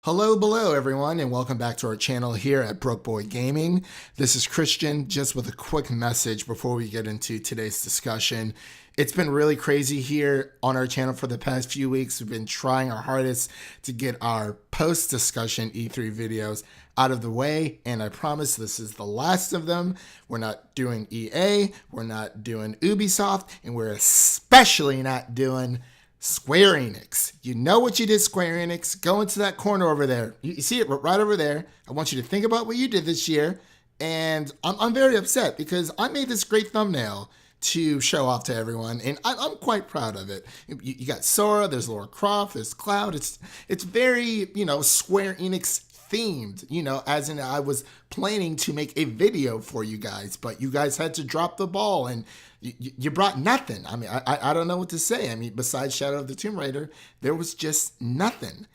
Hello, everyone, and welcome back to our channel here at Broke Boy Gaming. This is Christian, just with a quick message before we get into today's discussion. It's been really crazy here on our channel for the past few weeks. We've been trying our hardest to get our post-discussion E3 videos out of the way, and I promise this is the last of them. We're not doing EA, we're not doing Ubisoft, and we're especially not doing Square Enix. You know what you did, Square Enix. Go into that corner over there. You see it right over there. I want you to think about what you did this year. And I'm very upset because I made this great thumbnail to show off to everyone, and I'm quite proud of it. You got Sora, there's Lara Croft, there's Cloud. It's very, Square Enix themed, as in I was planning to make a video for you guys, but you guys had to drop the ball and you brought nothing. I mean, I don't know what to say. I mean, besides Shadow of the Tomb Raider, there was just nothing.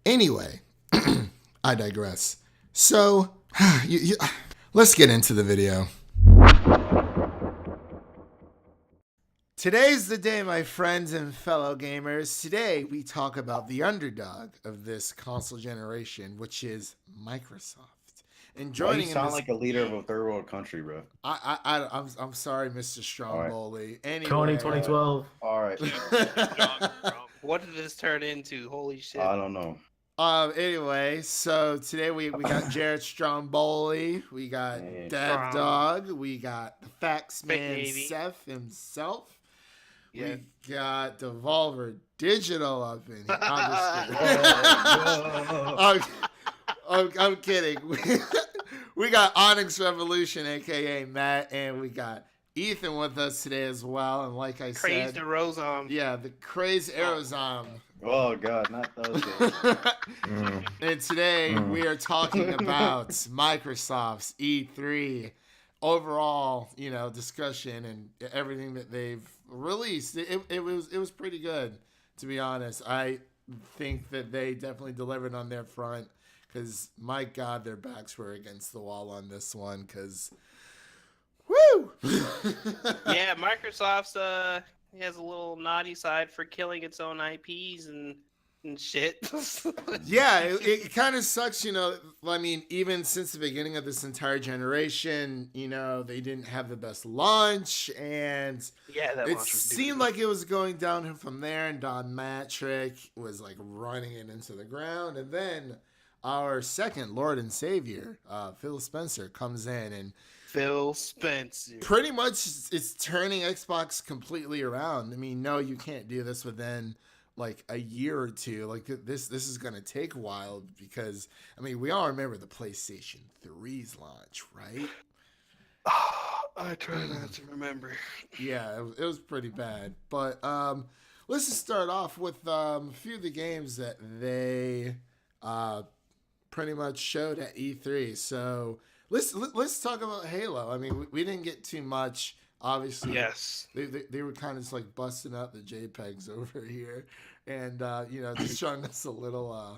Anyway, I digress. So, let's get into the video. Today's the day, my friends and fellow gamers. Today, we talk about the underdog of this console generation, which is Microsoft. And joining you sound like a leader of a third world country, bro. I'm sorry, Mr. Stromboli. Anyway, Coney 2012. All right. What did this turn into? Holy shit! I don't know. Anyway, so today we got Jared Stromboli, we got Dev Dog, we got the Fax Man Seth himself. Yeah. We got Devolver Digital up in here. I'm kidding. We got Onyx Revolution, aka Matt, and we got Ethan with us today as well. And like I said, Crazed Arozom. Yeah, the Crazed Arozom. Oh God, not those days. And today we are talking about Microsoft's E3 overall, discussion and everything that they've released. It was pretty good, to be honest. I think that they definitely delivered on their front. Because, my God, their backs were against the wall on this one. Because, woo! Yeah, Microsoft's has a little naughty side for killing its own IPs and shit. Yeah, it kind of sucks, I mean, even since the beginning of this entire generation, they didn't have the best launch. And it seemed like it was going downhill from there. And Don Matrick was, running it into the ground. And then our second Lord and Savior, Phil Spencer, comes in and Phil Spencer pretty much is turning Xbox completely around. I mean, no, you can't do this within a year or two. This is gonna take a while because we all remember the PlayStation 3's launch, right? I try not to remember. Yeah, it was pretty bad. But let's just start off with a few of the games that they pretty much showed at E3. So let's talk about Halo. I mean, we didn't get too much, obviously. Yes. They were kind of just busting out the JPEGs over here, and just showing us a little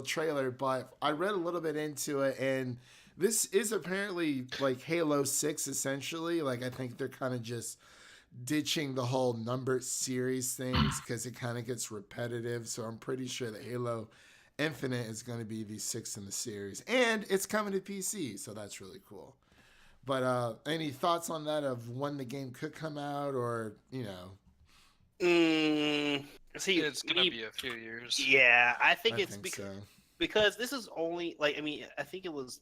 trailer. But I read a little bit into it, and this is apparently Halo 6 essentially. I think they're kind of just ditching the whole numbered series things because it kind of gets repetitive. So I'm pretty sure that Halo Infinite is going to be the 6th in the series, and it's coming to PC, so that's really cool. But any thoughts on that of when the game could come out, or See, it's going to be a few years. Yeah, I think so. Because this is only I think it was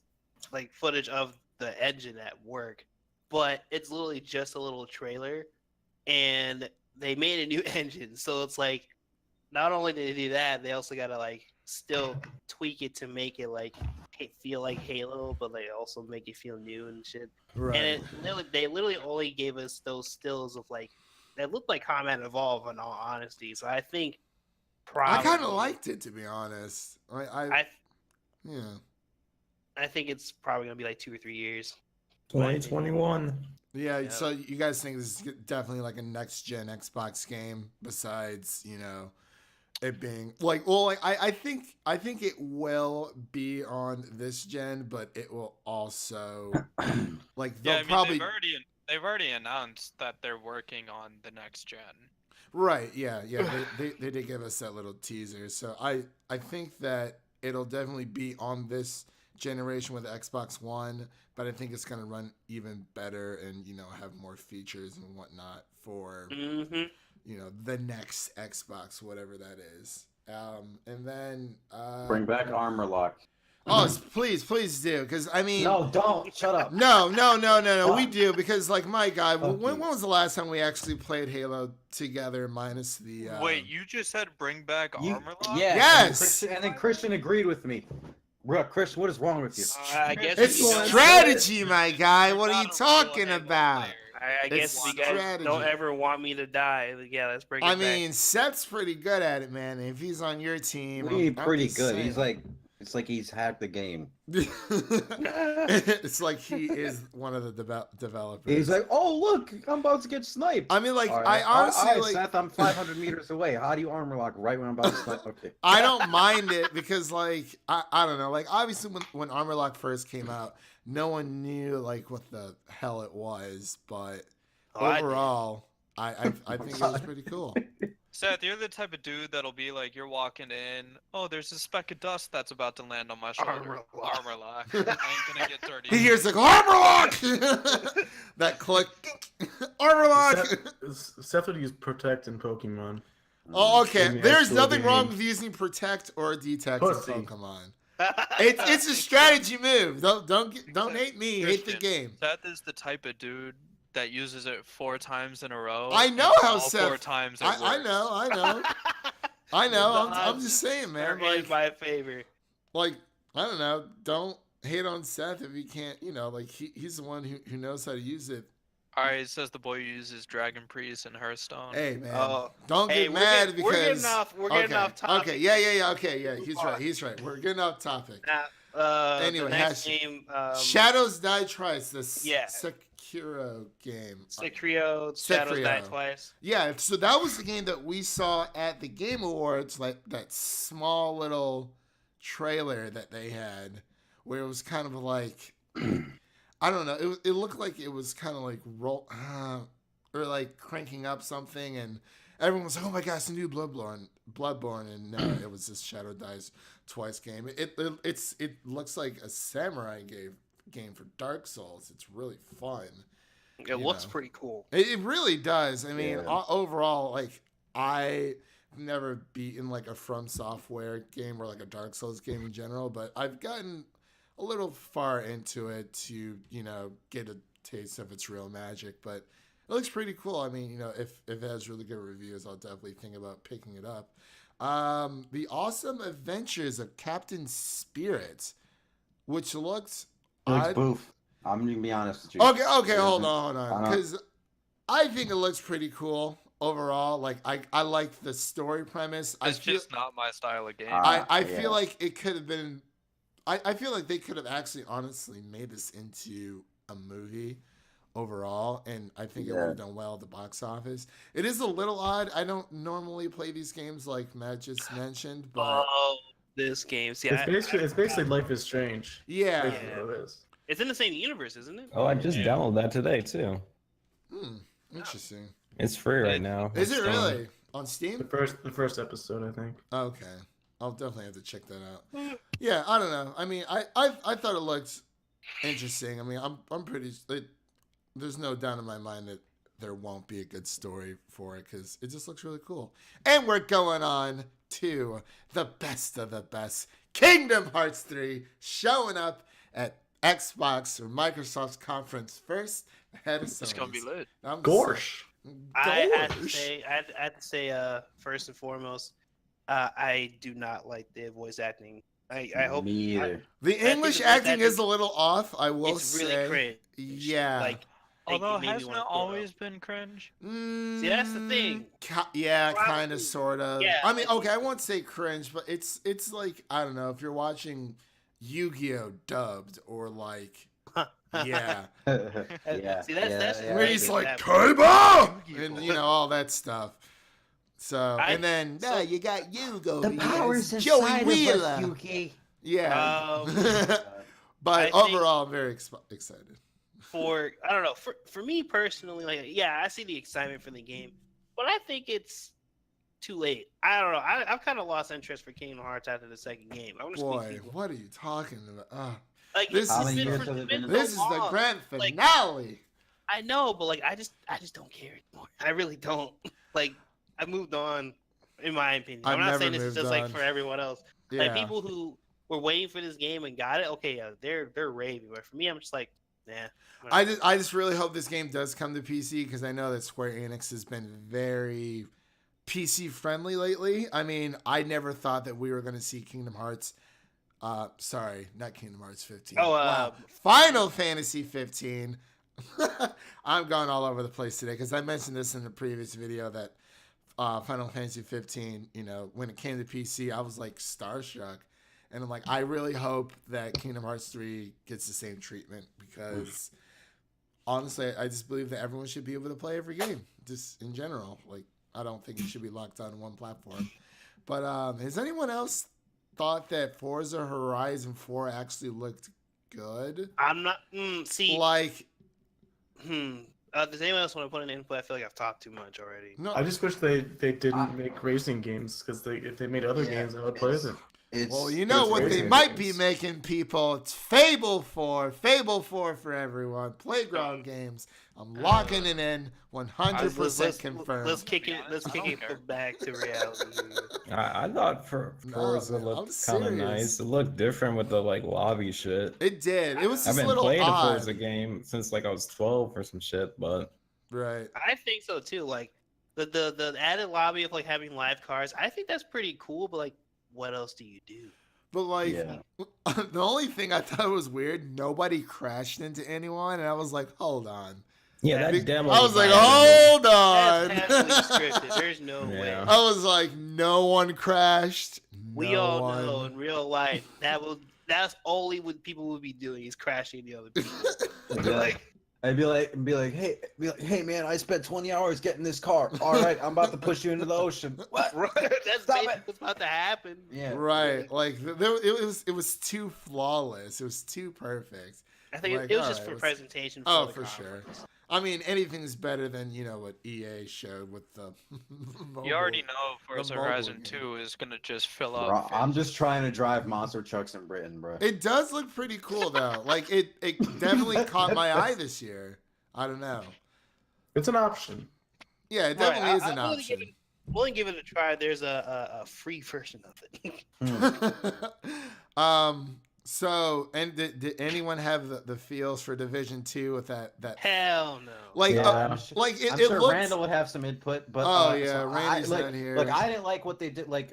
footage of the engine at work, but it's literally just a little trailer, and they made a new engine, so it's not only did they do that, they also gotta still tweak it to make it feel like Halo, but also make it feel new and shit. Right. And they literally only gave us those stills of that looked like Combat Evolve, in all honesty. So I think I kind of liked it, to be honest. I think it's probably gonna be 2 or 3 years. 2021. Yeah. So you guys think this is definitely a next gen Xbox game, besides it being I think it will be on this gen, but it will also probably they've already announced that they're working on the next gen. Right. Yeah. They did give us that little teaser. So I think that it'll definitely be on this generation with the Xbox One, but I think it's going to run even better and, have more features and whatnot for, the next Xbox, whatever that is. And then... Bring back Armor Lock. Oh, please do, because I mean, No, don't. Shut up. no, we do, because like my guy, when was the last time we actually played Halo together, minus the? Wait, you just said bring back Armor Lock? Yeah. Yes! And then Christian agreed with me. Bro, Chris, what is wrong with you? I guess It's we don't- strategy, my guy. What are you Not a real talking Halo about? player. I guess It's if you guys strategy. don't ever want me to die, yeah, let's bring it I back. mean, Seth's pretty good at it, man. If he's on your team, What do you mean I'm pretty just good? saying. He's like, it's like he's hacked the game. It's like he is one of the developers. He's like, oh look, I'm about to get sniped. I mean, like, All I honestly all right, like. Seth, I'm 500 meters away. How do you armor lock right when I'm about to snipe? Okay. I don't mind it because, like, I don't know. Like, obviously, when Armor Lock first came out, no one knew, like, what the hell it was. But overall, I think it was pretty cool. Seth, you're the type of dude that'll be like, you're walking in, oh, there's a speck of dust that's about to land on my shoulder. Armor lock. I ain't gonna get dirty. He hears, like, Armor Lock! That click. Armor Lock! Seth would use Protect in Pokemon. Oh, okay. In the There's actual nothing game. wrong with using Protect or Detect in Pussy. Pokemon. It's a strategy move. Don't hate me. Hate the Christian, game. Seth is the type of dude that uses it 4 times in a row. I know and how all Seth. 4 times it I works. know. I'm just saying, man. They're in Like, my favor. I don't know. Don't hate on Seth if he can't. Like he's the one who knows how to use it. Alright, it says the boy uses Dragon Priest and Hearthstone. Hey, man. Oh. Don't Hey, get mad we're getting because off topic. Okay, yeah. Okay, yeah. He's right. We're getting off topic. Anyway, the next game, Shadows Die Twice. This yeah. Sekiro game. Sekiro, Shadows Die Twice. Yeah, so that was the game that we saw at the Game Awards, like that small little trailer that they had, where it was kind of like, I don't know, it looked like it was kind of like or like cranking up something, and everyone was like, oh my gosh, it's a new Bloodborne, and no, it was this Shadow Dies Twice game. It looks like a samurai game for Dark Souls. It's really fun. It looks pretty cool. It really does. I mean, Yeah. overall, like, I've never beaten like a From Software game or like a Dark Souls game in general, but I've gotten a little far into it to, get a taste of its real magic. But it looks pretty cool. I mean, if it has really good reviews, I'll definitely think about picking it up. The Awesome Adventures of Captain Spirit, which looks Looks odd. boof. I'm gonna be honest with you. Okay, hold on. know. Because I think it looks pretty cool overall. Like, I like the story premise. It's just not my style of game. I Yeah. feel like it could have been. I feel like they could have actually honestly made this into a movie overall, and I think it would have done well at the box office. It is a little odd. I don't normally play these games like Matt just mentioned, but This game. See, It's basically Life is Strange. yeah. Basically what it is. it's in the same universe, isn't it? Oh, I just downloaded that today too. Interesting. It's free right now. Is it on Steam. really on The Steam? first episode, I think. Okay, I'll definitely have to check that out. Yeah, I don't know. I mean, I thought it looked interesting. I mean, I'm pretty. There's no doubt in my mind that there won't be a good story for it because it just looks really cool. And we're going on to the best of the best, Kingdom Hearts 3, showing up at Xbox or Microsoft's conference first ahead of Sony's. It's gonna be lit. I'm Gorsh. I had to Gorsh. say, first and foremost, I do not like the voice acting. I hope Me either. The I English think that- acting that- is a little off, I will it's say. really cringe. Yeah. Like, Although, it made me hasn't it wanna throw always up. been cringe? See, that's the thing. Yeah, Probably. kind of, sort of. Yeah. I mean, okay, I won't say cringe, but it's like, I don't know, if you're watching Yu-Gi-Oh! Dubbed or like, yeah. yeah. See, that's Where he's Yeah, like, that- Kaiba! And, all that stuff. So, I- and then, so- you got Yugo. The he powers has inside Joey of Wheeler. us, Yuki. Yeah. But I think- overall, I'm very excited. I don't know, for me personally, like, yeah, I see the excitement for the game, but I think it's too late. I don't know. I've kind of lost interest for Kingdom Hearts after the second game. I'm just Boy, what are you talking about? like this How is many the- years have it been? This is the grand Like, finale. I know, but like I just don't care anymore. I really don't. Like I moved on, in my opinion. I've I'm not never saying this is moved just like on. for everyone else. Yeah. Like people who were waiting for this game and got it, okay, yeah, they're raving. But for me, I'm just like, nah. I just really hope this game does come to PC because I know that Square Enix has been very PC friendly lately. I mean, I never thought that we were going to see Kingdom Hearts. Sorry, not Kingdom Hearts 15. Oh, wow. Final Fantasy 15. I'm going all over the place today because I mentioned this in the previous video that Final Fantasy 15, you know, when it came to PC, I was like starstruck. And I'm like, I really hope that Kingdom Hearts 3 gets the same treatment because honestly, I just believe that everyone should be able to play every game, just in general. Like, I don't think it should be locked on one platform. But has anyone else thought that Forza Horizon 4 actually looked good? I'm not. See, Like, does anyone else want to put an input? I feel like I've talked too much already. no. I just wish they didn't make racing games because if they made other games, I would play them. Well, you know what they might be making, people? It's Fable 4. Fable 4 for everyone. Playground games. I'm locking it in. 100% confirmed. Let's kick it back to reality. I thought Forza man, looked I'm kind of serious. nice. It looked different with the like lobby shit. It did. It was I've just a been little playing a odd. Forza game since like I was 12 or some shit, but Right. I think so too. Like the added lobby of like having live cars. I think that's pretty cool. But like, what else do you do? But like, Yeah. the only thing I thought was weird, nobody crashed into anyone, and I was like, hold on. yeah, Be- that demo. I was like, bad. hold That's on. heavily scripted. There's no way. Yeah. I was like, no one crashed. We No all one. know in real life that's only what people would be doing is crashing the other people. Like, I'd be like, hey man, I spent 20 hours getting this car. All right, I'm about to push you into the ocean. What? Right, that's Stop basically it. what's about to happen. Yeah. Right. Like, it was too flawless. It was too perfect. I think Like, it was all just right, for let's- presentation. Oh, the for sure. conference. I mean, anything's better than, you know, what EA showed with the You already mobile- know Forza mobile Horizon game. 2 is gonna just fill Bro, up. I'm just trying to drive monster trucks in Britain, bro. It does look pretty cool, though. Like, it definitely caught my eye this year. I don't know. It's an option. Yeah, it Right, definitely is an I'm willing to option. willing to give it a try. There's a free version of it. So, and did anyone have the feels for Division 2 with that Hell no. like Yeah. like it, I'm it sure looks Randall would have some input, but Oh, yeah, so Randy's like, not here. Look, I didn't like what they did. Like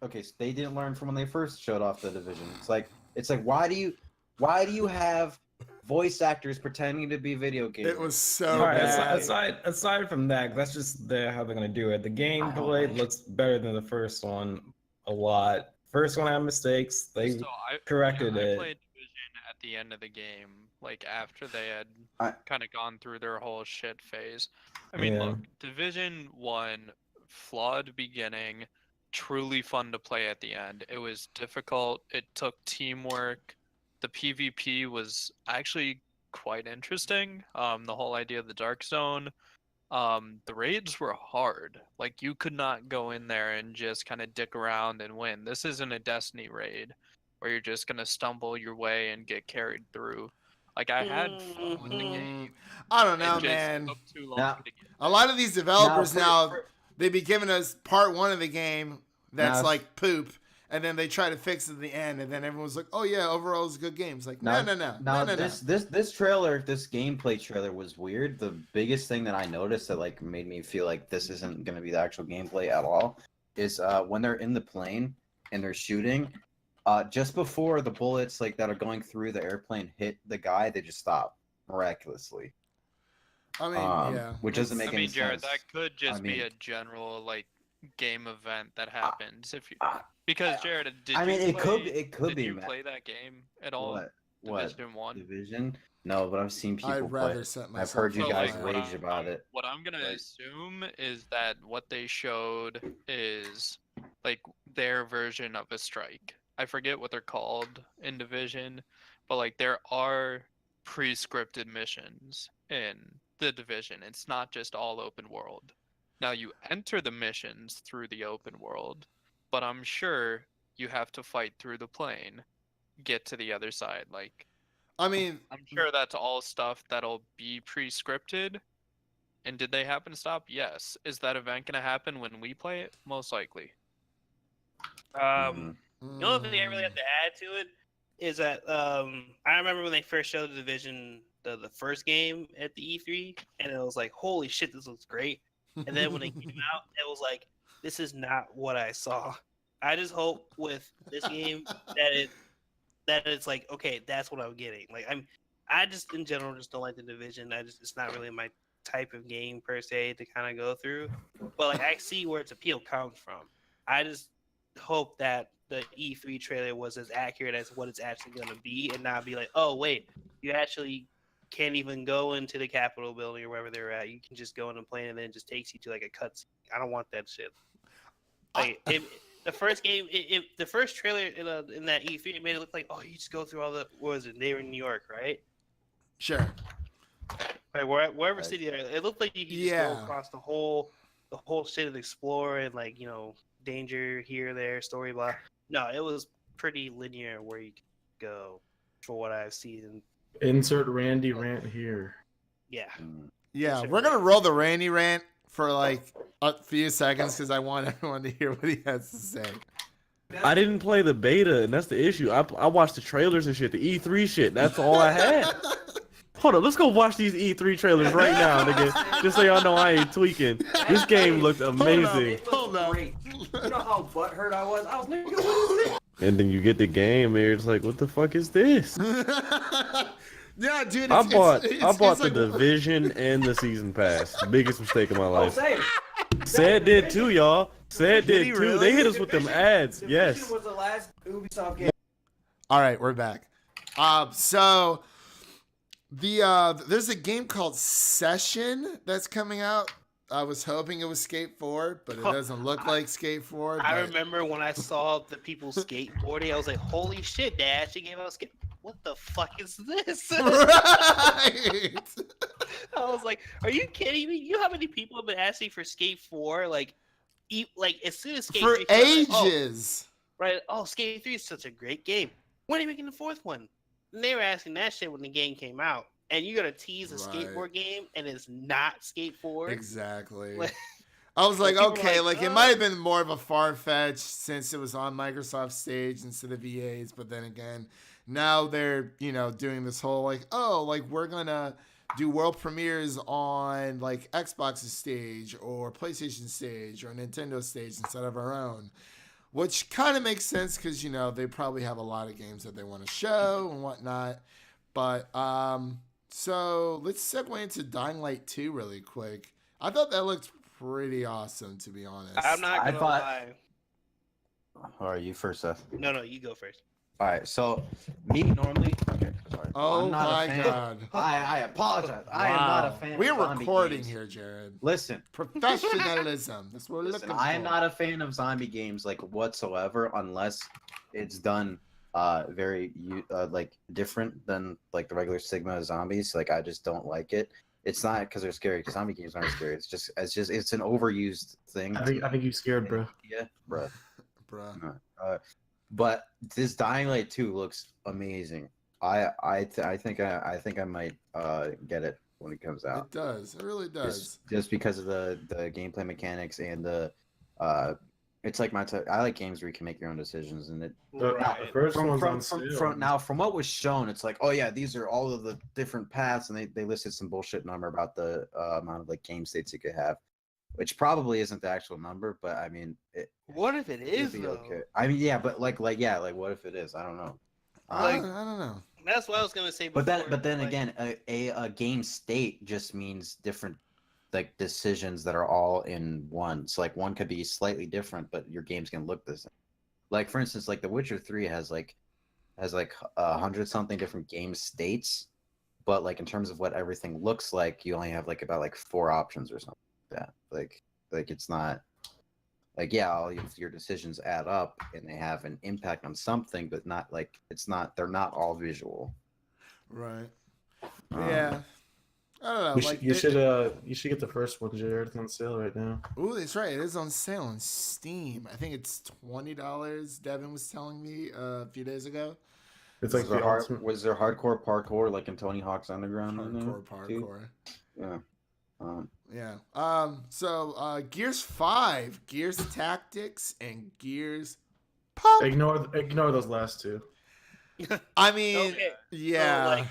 okay, so they didn't learn from when they first showed off the Division. It's like why do you have voice actors pretending to be video gamers? it was so All right, bad. aside from that, that's just how they're gonna do it. The gameplay looks better than the first one a lot. First one had mistakes. They So corrected I it. played Division at the end of the game, like after they had I- kind of gone through their whole shit phase. I mean, Yeah. look, Division 1, flawed beginning, truly fun to play at the end. It was difficult, it took teamwork. The PvP was actually quite interesting. The whole idea of the Dark Zone. The raids were hard. Like, you could not go in there and just kind of dick around and win. This isn't a Destiny raid where you're just gonna stumble your way and get carried through. Like, I had fun with the game. I don't It know, just man. took too long Now- to get. A lot of these developers now, for- they be giving us part 1 of the game that's Now- like poop, and then they try to fix it at the end, and then everyone's like, "Oh yeah, overall it's a good game." It's like, no. Now this trailer, this gameplay trailer was weird. The biggest thing that I noticed that like made me feel like this isn't gonna be the actual gameplay at all is when they're in the plane and they're shooting, just before the bullets like that are going through the airplane hit the guy, they just stop miraculously. I mean, yeah. Which doesn't make I any mean, Jared, sense. that could just be mean- a general like game event that happens if you because Jared, did I mean, you it could play- it could did be you Matt. play that game at all? What Division 1? Division? No, but I've seen people I'd play. rather set myself. I've heard you So, guys like, rage about it. What I'm gonna Like- assume is that what they showed is like their version of a strike. I forget what they're called in Division, but like there are pre-scripted missions in the Division. It's not just all open world. Now you enter the missions through the open world, but I'm sure you have to fight through the plane, get to the other side. Like, I mean, I'm sure that's all stuff that'll be pre-scripted. And did they happen to stop? Yes. Is that event gonna happen when we play it? Most likely. The only thing I really have to add to it is that I remember when they first showed the Division, the first game at the E3, and it was like, holy shit, this looks great. And then when it came out, it was like, this is not what I saw. I just hope with this game that it's like, okay, that's what I'm getting. Like I just in general just don't like the Division. It's not really my type of game per se to kind of go through. But like I see where its appeal comes from. I just hope that the E3 trailer was as accurate as what it's actually going to be, and not be like, oh wait, you actually can't even go into the Capitol building or wherever they're at. You can just go in a plane and then it just takes you to like a cutscene. I don't want that shit. Like the first game, the first trailer in that E3, it made it look like, oh, you just go through all the, what was it? They were in New York, right? Sure. Like wherever city they're, it looked like you could just go across the whole city to explore, and like, you know, danger here, there, story, blah. No, it was pretty linear where you could go, for what I've seen. Insert Randy rant here. Yeah. Yeah, we're gonna roll the Randy rant for like a few seconds because I want everyone to hear what he has to say. I didn't play the beta, and that's the issue. I watched the trailers and shit, the E3 shit. That's all I had. Hold on, let's go watch these E3 trailers right now, nigga. Just so y'all know I ain't tweaking. This game looked amazing. Hold up. You know how butthurt I was? I was nigga, what is this? And then you get the game, and it's like, what the fuck is this? Yeah, dude. I bought the like, Division and the season pass. Biggest mistake of my Oh, life. same. Sad did too, y'all. Sad Did did he too. really? They hit us with them ads. Division Yes. was the last Ubisoft game. All right, we're back. So there's a game called Session that's coming out. I was hoping it was Skate 4, but it doesn't look like Skate 4. I remember when I saw the people skateboarding, I was like, holy shit, they actually gave out skate. What the fuck is this? Right. I was like, are you kidding me? You know how many people have been asking for Skate 4? Like as soon as Skate For 3 came out, ages. right? Oh, Skate 3 is such a great game. When are you making the fourth one? And they were asking that shit when the game came out. And you gotta tease a skateboard game, and it's not Skate 4. Exactly. Like, I was like, people were okay, like, like it might have been more of a far-fetched since it was on Microsoft stage instead of EA's, but then again, now they're, you know, doing this whole like, oh, like we're gonna do world premieres on like Xbox's stage or PlayStation stage or Nintendo stage instead of our own, which kind of makes sense because, you know, they probably have a lot of games that they want to show and whatnot. But so let's segue into Dying Light 2 really quick. I thought that looked pretty awesome, to be honest. I'm not gonna lie. All right, you first, Seth. No, you go first. All right, so me normally. Okay, sorry. Oh I'm not my a fan. God. I apologize. I am not a fan. We're of zombie recording games. here, Jared. Listen, Professionalism. That's what we're listen. looking I am for. not a fan of zombie games like whatsoever, unless it's done very like different than like the regular Sigma zombies. Like I just don't like it. It's not because they're scary. Because zombie games aren't scary. It's an overused thing. I think you scared, bro. Yeah, bruh. Bruh. But this Dying Light 2 looks amazing. I think I might get it when it comes out. It does. It really does. Just because of the gameplay mechanics and the it's like my I like games where you can make your own decisions, and it The first one's on sale. from what was shown, it's like, oh yeah, these are all of the different paths, and they listed some bullshit number about the amount of like game states you could have, which probably isn't the actual number, but I mean, What if it is it'd be though? okay. I mean, yeah, but like what if it is? I don't know. I don't know. That's what I was gonna say. Before, But then like, again, a game state just means different like decisions that are all in one. So like one could be slightly different, but your game's gonna look the same. Like for instance, like The Witcher 3 has like 100 something different game states, but like in terms of what everything looks like, you only have like about like 4 options or something like that. Like it's not like, yeah, all your decisions add up and they have an impact on something, but not like they're not all visual. Right. Yeah. I don't know. You Like should get the first one, Jared. It's on sale right now. ooh, that's right. It is on sale on Steam. I think it's $20. Devin was telling me a few days ago. It's like the ultimate. Was there hardcore parkour like in Tony Hawk's Underground? in there, Hardcore too? parkour. Yeah. Yeah. So Gears 5, Gears Tactics, and Gears Pop. Ignore those last two. I mean, Okay. yeah. So,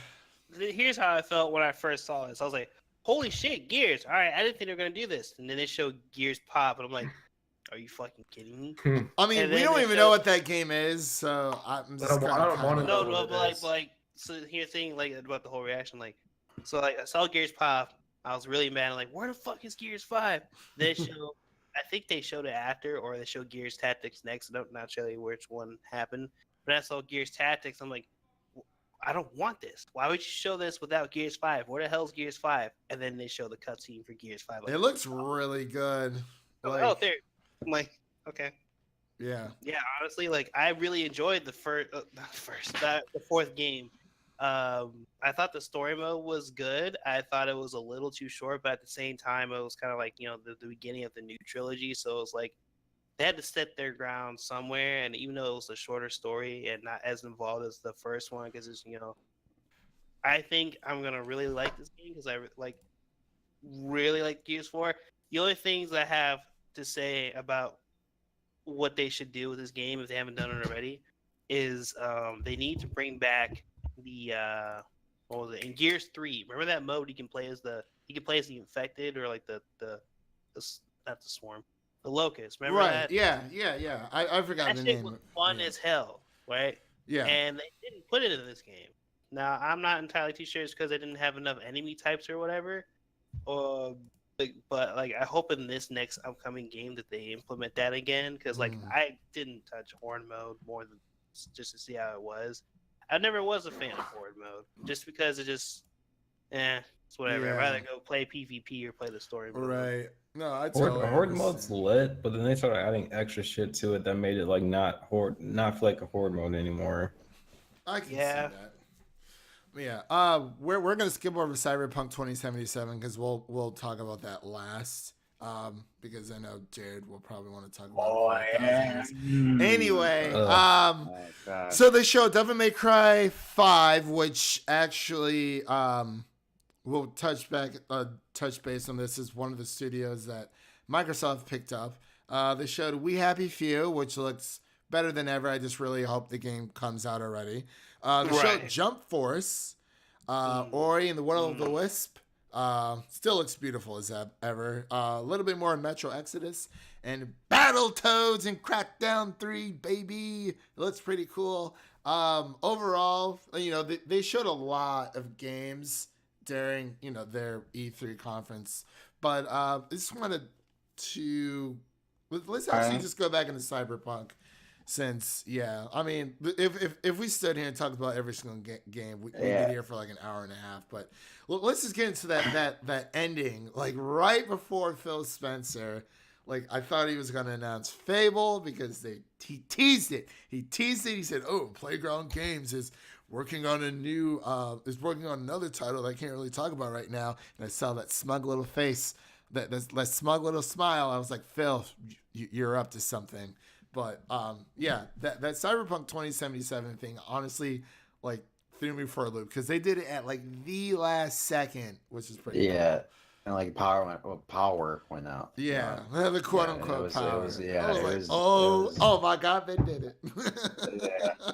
like, here's how I felt when I first saw this. I was like, holy shit, Gears. All right, I didn't think they were going to do this. And then they showed Gears Pop, and I'm like, are you fucking kidding me? I mean, And we then don't they even know what that game is, so I'm just I don't wanna know. No, what but it is. like, so here's the thing, like, about the whole reaction, like, so like, I saw Gears Pop, I was really mad, I'm like, where the fuck is Gears 5? They show, I think they showed it after, or they showed Gears Tactics next. I'm not sure which one happened, but I saw Gears Tactics, I'm like, I don't want this. Why would you show this without Gears 5? Where the hell's Gears 5? And then they show the cutscene for Gears 5. Like, It looks really good. Like, oh, there. I'm like, okay. yeah. Yeah, honestly, like I really enjoyed the the fourth game. I thought the story mode was good. I thought it was a little too short, but at the same time, it was kind of like the beginning of the new trilogy. So it was like they had to set their ground somewhere. And even though it was a shorter story and not as involved as the first one, because it's I think I'm gonna really like this game because I really like Gears 4. The only things I have to say about what they should do with this game if they haven't done it already is they need to bring back the what was it in Gears 3? Remember that mode you can play as the infected or like the not the swarm, the locust. Remember Right. that? Yeah. I forgot That the shit name. was fun as hell, right? Yeah. And they didn't put it in this game. Now I'm not entirely too sure it's because they didn't have enough enemy types or whatever, or but like I hope in this next upcoming game that they implement that again because like I didn't touch horde mode more than just to see how it was. I never was a fan of horde mode just because it just it's whatever. Yeah. I'd rather go play PvP or play the story mode. Right. No, I Horde, totally horde understand. mode's lit, but then they started adding extra shit to it that made it like not feel like a horde mode anymore. I can Yeah. see that. Yeah. We're gonna skip over Cyberpunk 2077 because we'll talk about that last. Because I know Jared will probably want to talk about it. Anyway, Oh my God. so they showed Devil May Cry 5, which actually we'll touch base on. This is one of the studios that Microsoft picked up. They showed We Happy Few, which looks better than ever. I just really hope the game comes out already. They showed Jump Force, Ori and the Will of the Wisp. Still looks beautiful as ever. A little bit more Metro Exodus and Battletoads and Crackdown 3, baby. It looks pretty cool. Overall, they showed a lot of games during their E3 conference, but I just wanted to let's actually just go back into Cyberpunk. Since I mean, if we stood here and talked about every single game, we'd be here for like an hour and a half. But let's just get into that ending, like right before Phil Spencer. Like I thought he was gonna announce Fable because he teased it. He said, "Oh, Playground Games is working on another title that I can't really talk about right now." And I saw that smug little face, that smug little smile. I was like, "Phil, you're up to something." But that Cyberpunk 2077 thing honestly like threw me for a loop because they did it at like the last second, which is pretty cool. And like power went out. Yeah, the quote unquote power. It was, oh my God, they did it.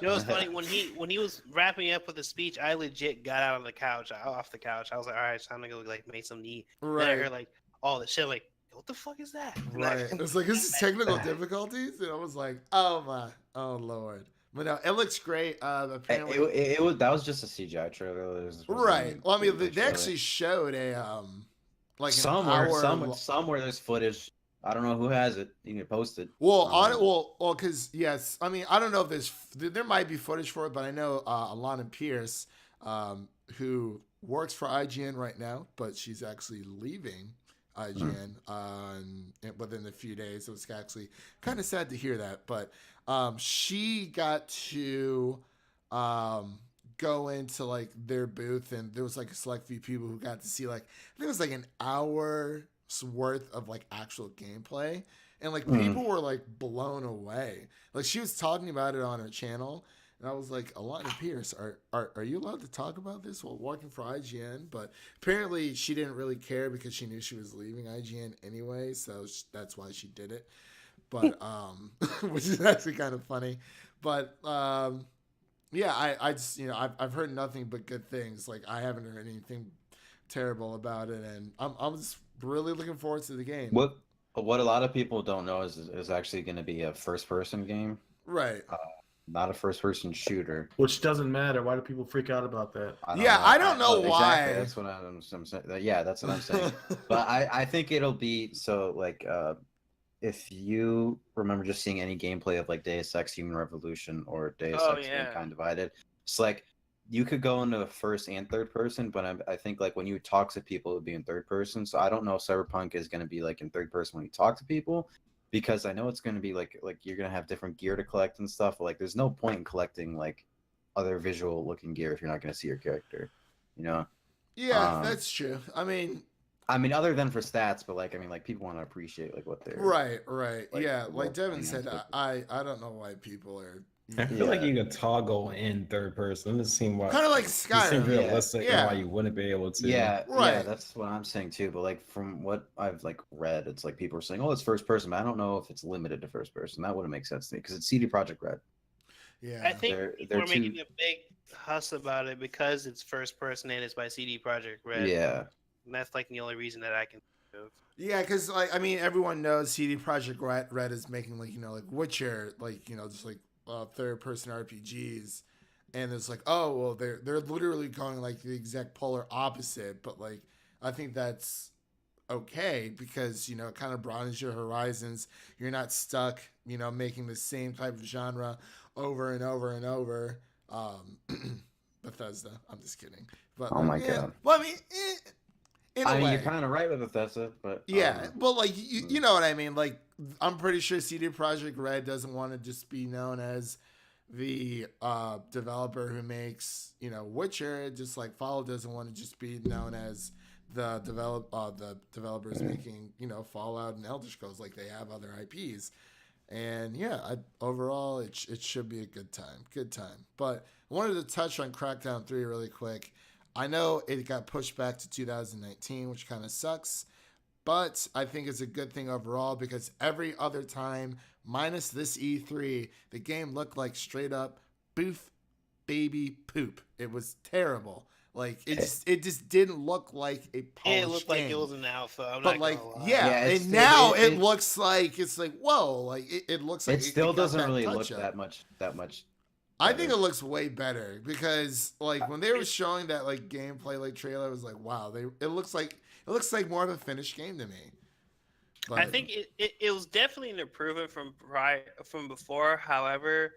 You know what's funny? When he was wrapping up with the speech, I legit got out of the couch, off the couch. I was like, all right, it's time to go like make some neat. Right. Then I heard like all the shit, like what the fuck is that? Right. It's like this is technical difficulties, and I was like, oh Lord. But no, it looks great. Apparently, it was that was just a CGI trailer. Right. Well, I mean, they actually showed a like somewhere there's footage. I don't know who has it. You can post it. Well, because yes, I mean, I don't know if there might be footage for it, but I know Alana Pierce, who works for IGN right now, but she's actually leaving IGN within a few days. It was actually kind of sad to hear that, but she got to go into like their booth, and there was like a select few people who got to see like I think it was like an hour's worth of like actual gameplay, and like people were like blown away. Like she was talking about it on her channel, and I was like, Alana Pierce, are you allowed to talk about this while working for IGN? But apparently she didn't really care because she knew she was leaving IGN anyway, so that's why she did it. But which is actually kind of funny. But yeah, I just I've heard nothing but good things. Like I haven't heard anything terrible about it, and I'm just really looking forward to the game. What a lot of people don't know is actually going to be a first-person game, Right. not a first-person shooter. Which doesn't matter. Why do people freak out about that? I don't know why. Exactly, that's what I'm saying. Yeah, that's what I'm saying. But I think it'll be so like if you remember just seeing any gameplay of like Deus Ex Human Revolution or Deus Ex Mankind Divided, it's like you could go into first and third person, but I think like when you talk to people, it would be in third person. So I don't know if Cyberpunk is going to be like in third person when you talk to people, because I know it's going to be like you're going to have different gear to collect and stuff. But, like there's no point in collecting like other visual looking gear if you're not going to see your character, you know? Yeah, that's true. I mean, other than for stats, but like, like people want to appreciate like what they're right. like, Yeah, like Devin said, like, I don't know why people are. I feel like you could toggle in third person. It doesn't seem Kind of like it seems Skyrim. realistic Yeah. and why you wouldn't be able to. Yeah, Right. yeah, that's what I'm saying too. But like from what I've like read, it's like people are saying, "Oh, it's first person." But I don't know if it's limited to first person. That wouldn't make sense to me because it's CD Projekt Red. Yeah, I think They're people are too- making a big huss about it because it's first person and it's by CD Projekt Red. Yeah, And that's like the only reason that I can think of. yeah, because like I mean, everyone knows CD Projekt Red is making like like Witcher, like just like third person RPGs, and it's like, oh well, they're literally going like the exact polar opposite. But like I think that's okay because it kind of broadens your horizons. You're not stuck making the same type of genre over and over and over. Bethesda, I'm just kidding. But Oh my God. Well, I mean, in a way, you're kind of right with Bethesda, but yeah, but like you know what I mean. Like I'm pretty sure CD Projekt Red doesn't want to just be known as the developer who makes Witcher. Just like Fallout doesn't want to just be known as the developers making Fallout and Elder Scrolls. Like they have other IPs. And yeah, overall it should be a good time. Good time. But I wanted to touch on Crackdown 3 really quick. I know it got pushed back to 2019, which kind of sucks. But I think it's a good thing overall because every other time, minus this E3, the game looked like straight up boof baby poop. It was terrible. Like it just didn't look like a polished It looked game. like it was an alpha. I'm But not like, gonna lie. yeah, it's- and now it- it looks like it's like whoa, like it looks like it still got doesn't that really look touch-up. that much. I think better. it looks way better because like when they were showing that like gameplay like trailer, I was like, wow, it looks like more of a finished game to me. But, I think it was definitely an improvement from before. However,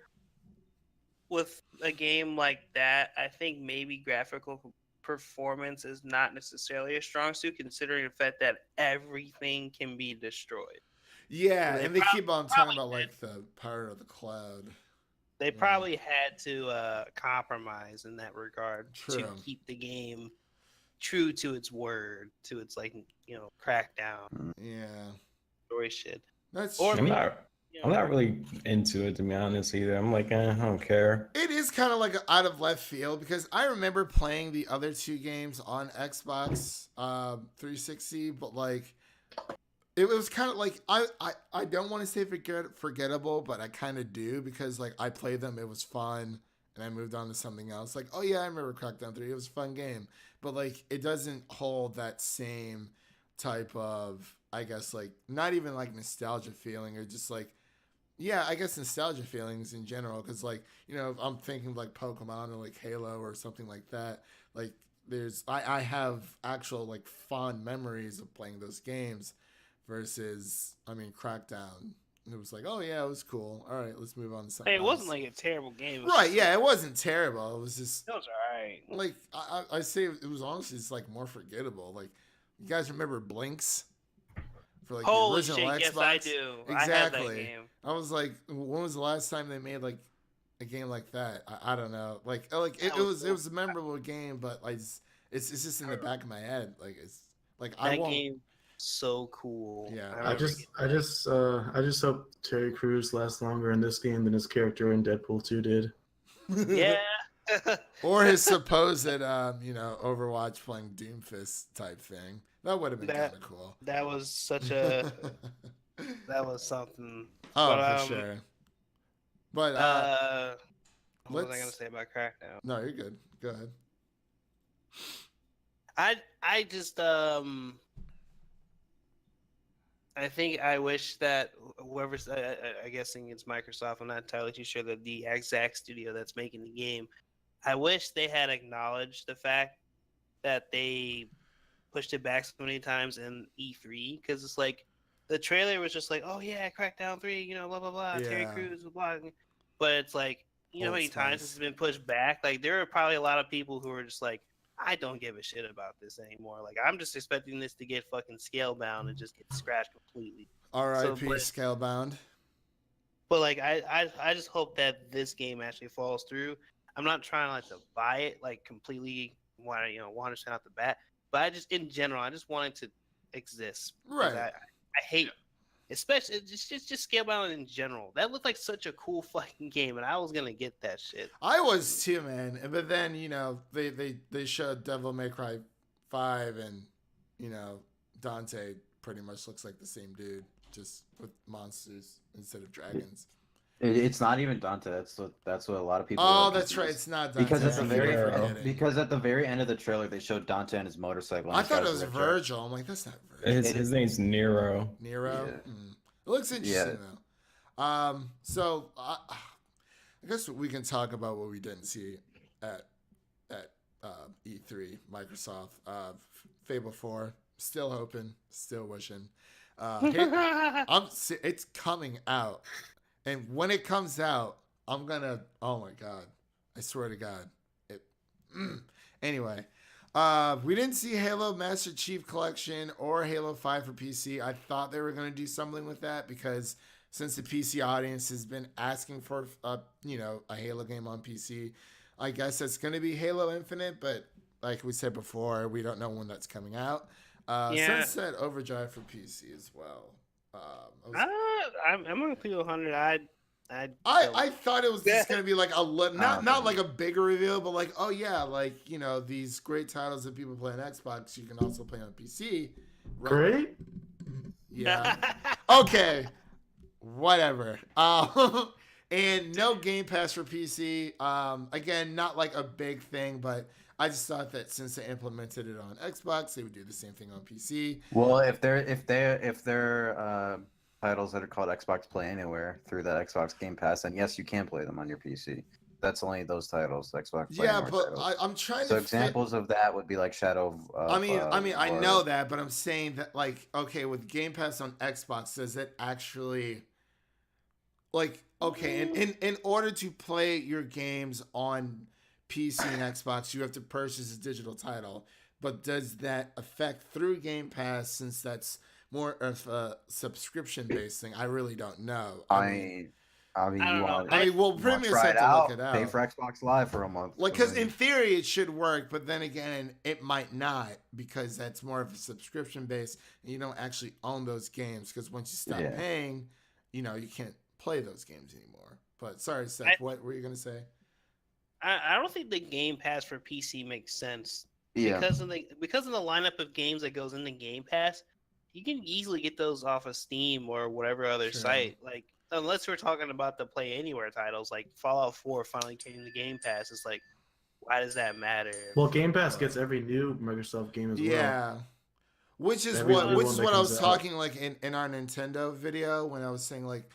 with a game like that, I think maybe graphical performance is not necessarily a strong suit, considering the fact that everything can be destroyed. yeah, They and they keep on talking probably about like the power of the cloud. They probably had to compromise in that regard True. to keep the game true to its word, to its crackdown Yeah, story shit. that's Or true. I'm not really into it, to be honest, either. I'm like, I don't care. It is kind of like out of left field because I remember playing the other two games on Xbox 360, but like it was kind of like I don't want to say forgettable, but I kind of do because like I played them, it was fun, and I moved on to something else. Like, oh yeah, I remember Crackdown 3, it was a fun game, but like it doesn't hold that same type of, I guess, like not even like nostalgia feeling or just like. Yeah, I guess nostalgia feelings in general, because like if I'm thinking like Pokemon or like Halo or something like that, like I have actual like fond memories of playing those games, versus Crackdown. It was like, oh yeah, it was cool. All right, let's move on to something. It else. wasn't like a terrible game. It was Right, just- yeah, it wasn't terrible. It was just It was alright. like I say it was honestly just like more forgettable. Like you guys remember Blinks? For like the Holy original shit, Xbox. yes I do. Exactly. I had that game. I was like, when was the last time they made like a game like that. I don't know. Like it was a memorable game, but like it's just in the back of my head. Like it's like I That won't. game so cool. Yeah. I remember just getting I just hope Terry Crews lasts longer in this game than his character in Deadpool 2 did. Yeah. Or his supposed Overwatch playing Doomfist type thing. That would have been kind of cool. That was such a that was something. Oh, But, for sure. But what was I gonna say about Crackdown? No, you're good. Go ahead. I just I think I wish that whoever's I guessing it's Microsoft. I'm not entirely too sure that the exact studio that's making the game. I wish they had acknowledged the fact that they pushed it back so many times in E3 because it's like the trailer was just like, oh yeah, Crackdown 3, blah blah blah, Terry Yeah. Crews, blah, blah. But it's like, how Old many times Spice. it's been pushed back? Like there are probably a lot of people who are just like, I don't give a shit about this anymore. Like I'm just expecting this to get fucking scale bound and just get scratched completely. R.I.P. but- Scalebound. But like I just hope that this game actually falls through. I'm not trying to buy it like completely 100% out the bat, but I just in general I just want it to exist. Right. I hate, especially just Scalebound in general. That looked like such a cool fucking game, and I was gonna get that shit. I was too, man. But then they showed Devil May Cry 5, and Dante pretty much looks like the same dude, just with monsters instead of dragons. It's not even Dante. That's what a lot of people. Oh, are that's right. confused. It's not Dante. Because at the Forgetting. because at the very end of the trailer they showed Dante on his motorcycle. and I he's thought got it his was red shirt. Virgil. I'm like, that's not Virgil. His name's Nero. Nero. Yeah. It looks interesting though. So I guess we can talk about what we didn't see at E3. Microsoft, Fable 4, still hoping, still wishing. It's coming out, and when it comes out, I'm gonna. Oh my god! I swear to God. Anyway. We didn't see Halo Master Chief Collection or Halo 5 for PC. I thought they were going to do something with that because since the PC audience has been asking for a Halo game on PC, I guess it's going to be Halo Infinite, but like we said before, we don't know when that's coming out. Sunset Overdrive for PC as well. I'm gonna plead 100. I thought it was just gonna be like not like a bigger reveal, but like, oh yeah, like these great titles that people play on Xbox, you can also play on PC. Right? Great. Yeah. Okay. Whatever. And no Game Pass for PC. Again, not like a big thing, but I just thought that since they implemented it on Xbox, they would do the same thing on PC. Well, if they're titles that are called Xbox Play Anywhere through that Xbox Game Pass, and yes, you can play them on your PC. That's only those titles, Xbox Play Anywhere but titles. I'm trying So to. examples of that would be like Shadow of. I know that, but I'm saying that like, okay, with Game Pass on Xbox, does it actually like okay? In order to play your games on PC and Xbox, you have to purchase a digital title. But does that affect through Game Pass since that's more of a subscription-based thing? I really don't know. I mean, well, premium try have it to out. look it out. Pay for Xbox Live for a month. Like, because in theory it should work, but then again, it might not because that's more of a subscription base, and you don't actually own those games. Because once you stop paying, you can't play those games anymore. But sorry, Seth, what were you gonna say? I don't think the Game Pass for PC makes sense. Yeah. Because of the lineup of games that goes in the Game Pass, you can easily get those off of Steam or whatever other site. Like unless we're talking about the Play Anywhere titles, like Fallout 4 finally came to Game Pass. It's like, why does that matter? Well, Game Pass gets every new Microsoft game as well. Yeah. Which is Every what new one that I was comes out. talking like in our Nintendo video when I was saying like,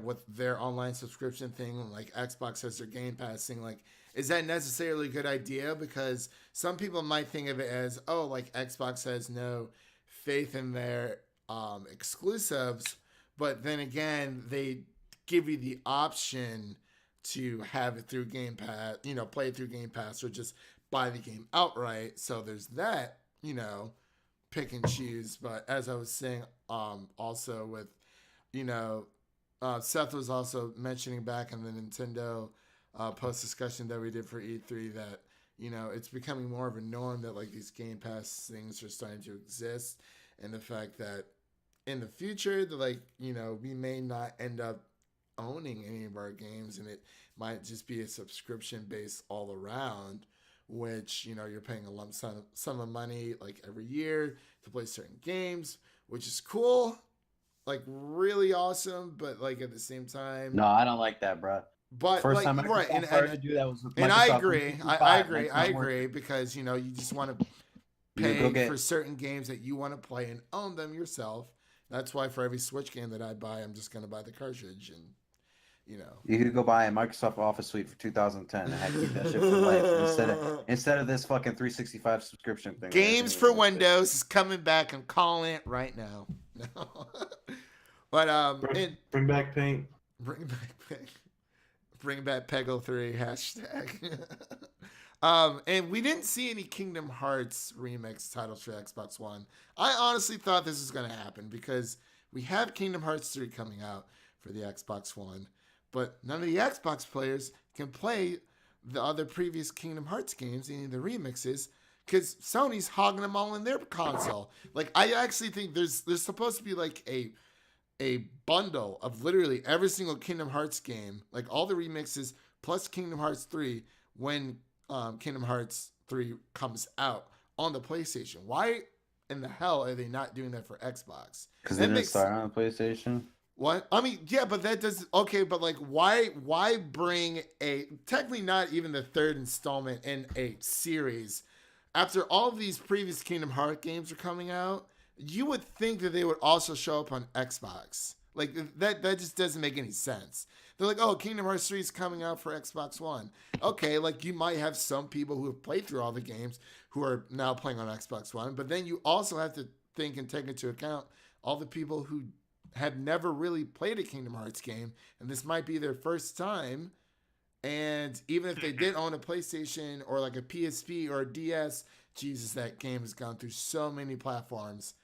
with their online subscription thing, like Xbox has their Game Pass thing, like, is that necessarily a good idea? Because some people might think of it as, oh, like Xbox has no faith in their exclusives, but then again, they give you the option to have it through Game Pass, play it through Game Pass or just buy the game outright. So there's that, pick and choose. But as I was saying, also with, Seth was also mentioning back in the Nintendo post discussion that we did for E3 that, you know, it's becoming more of a norm that like these Game Pass things are starting to exist, and the fact that in the future, that like, you know, we may not end up owning any of our games, and it might just be a subscription based all around, which, you know, you're paying a lump sum of money like every year to play certain games, which is cool, like really awesome, but like at the same time, No, I don't like that, bro. but First like time right, Microsoft started to do that was with and I Microsoft agree, 365. I That's not agree, because, you know, you just want to You go pay get- for certain games that you want to play and own them yourself. That's why for every Switch game that I buy, I'm just going to buy the cartridge, and, you know. You could go buy a Microsoft Office Suite for 2010 and have keep that shit for life instead of this fucking 365 subscription thing. Games for Windows is coming back. I'm calling it right now. But Bring back Paint. bring back Peggle 3 hashtag. And we didn't see any Kingdom Hearts remix titles for Xbox One. I honestly thought this was going to happen because we have Kingdom Hearts 3 coming out for the Xbox One, but none of the Xbox players can play the other previous Kingdom Hearts games, any of the remixes, because Sony's hogging them all in their console. Like, I actually think there's supposed to be like a bundle of literally every single Kingdom Hearts game, like all the remixes plus Kingdom Hearts 3 when Kingdom Hearts 3 comes out on the PlayStation. Why in the hell are they not doing that for Xbox? Because they didn't start on the PlayStation. What? I mean, yeah, but that does okay, but like why bring a technically not even the third installment in a series after all of these previous Kingdom Hearts games are coming out? You would think that they would also show up on Xbox. Like that just doesn't make any sense. They're like, oh, Kingdom Hearts 3 is coming out for Xbox One. Okay, like you might have some people who have played through all the games who are now playing on Xbox One, but then you also have to think and take into account all the people who have never really played a Kingdom Hearts game, and this might be their first time. And even if they did own a PlayStation or like a PSP or a DS, Jesus, that game has gone through so many platforms.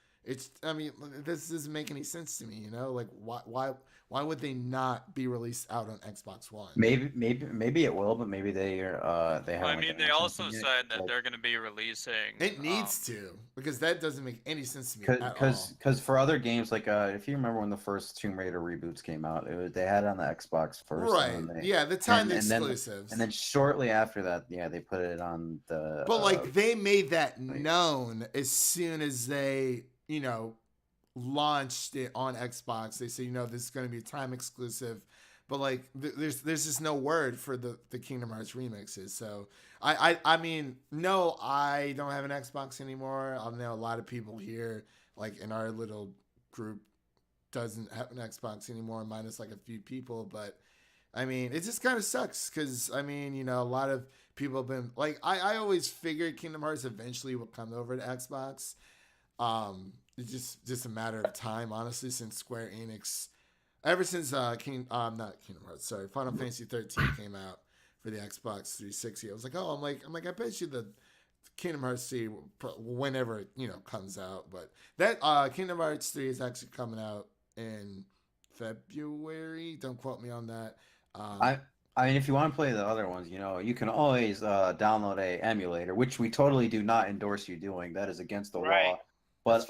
I mean, this doesn't make any sense to me, you know? Like, why would they not be released out on Xbox One? Maybe it will, but maybe they have. I mean, they also said that they're going to be releasing. It needs to, because that doesn't make any sense to me at all. Because for other games, like if you remember when the first Tomb Raider reboots came out, they had it on the Xbox first, right? The timed exclusives, and then shortly after that, they put it on the. But like they made that known as soon as they, you know, launched it on Xbox. They say, you know, this is going to be a time exclusive, but like there's just no word for the Kingdom Hearts remixes. So I mean, no, I don't have an Xbox anymore. I know a lot of people here, like in our little group, doesn't have an Xbox anymore, minus like a few people. But I mean, it just kind of sucks because I mean, you know, a lot of people have been like, I always figured Kingdom Hearts eventually would come over to Xbox. It's just a matter of time, honestly, since Square Enix, ever since Final Fantasy 13 came out for the Xbox 360, I was like, I bet you the Kingdom Hearts 3 whenever comes out, but that Kingdom Hearts 3 is actually coming out in February. Don't quote me on that. I mean, if you want to play the other ones, you can always download a emulator, which we totally do not endorse you doing. That is against the law. But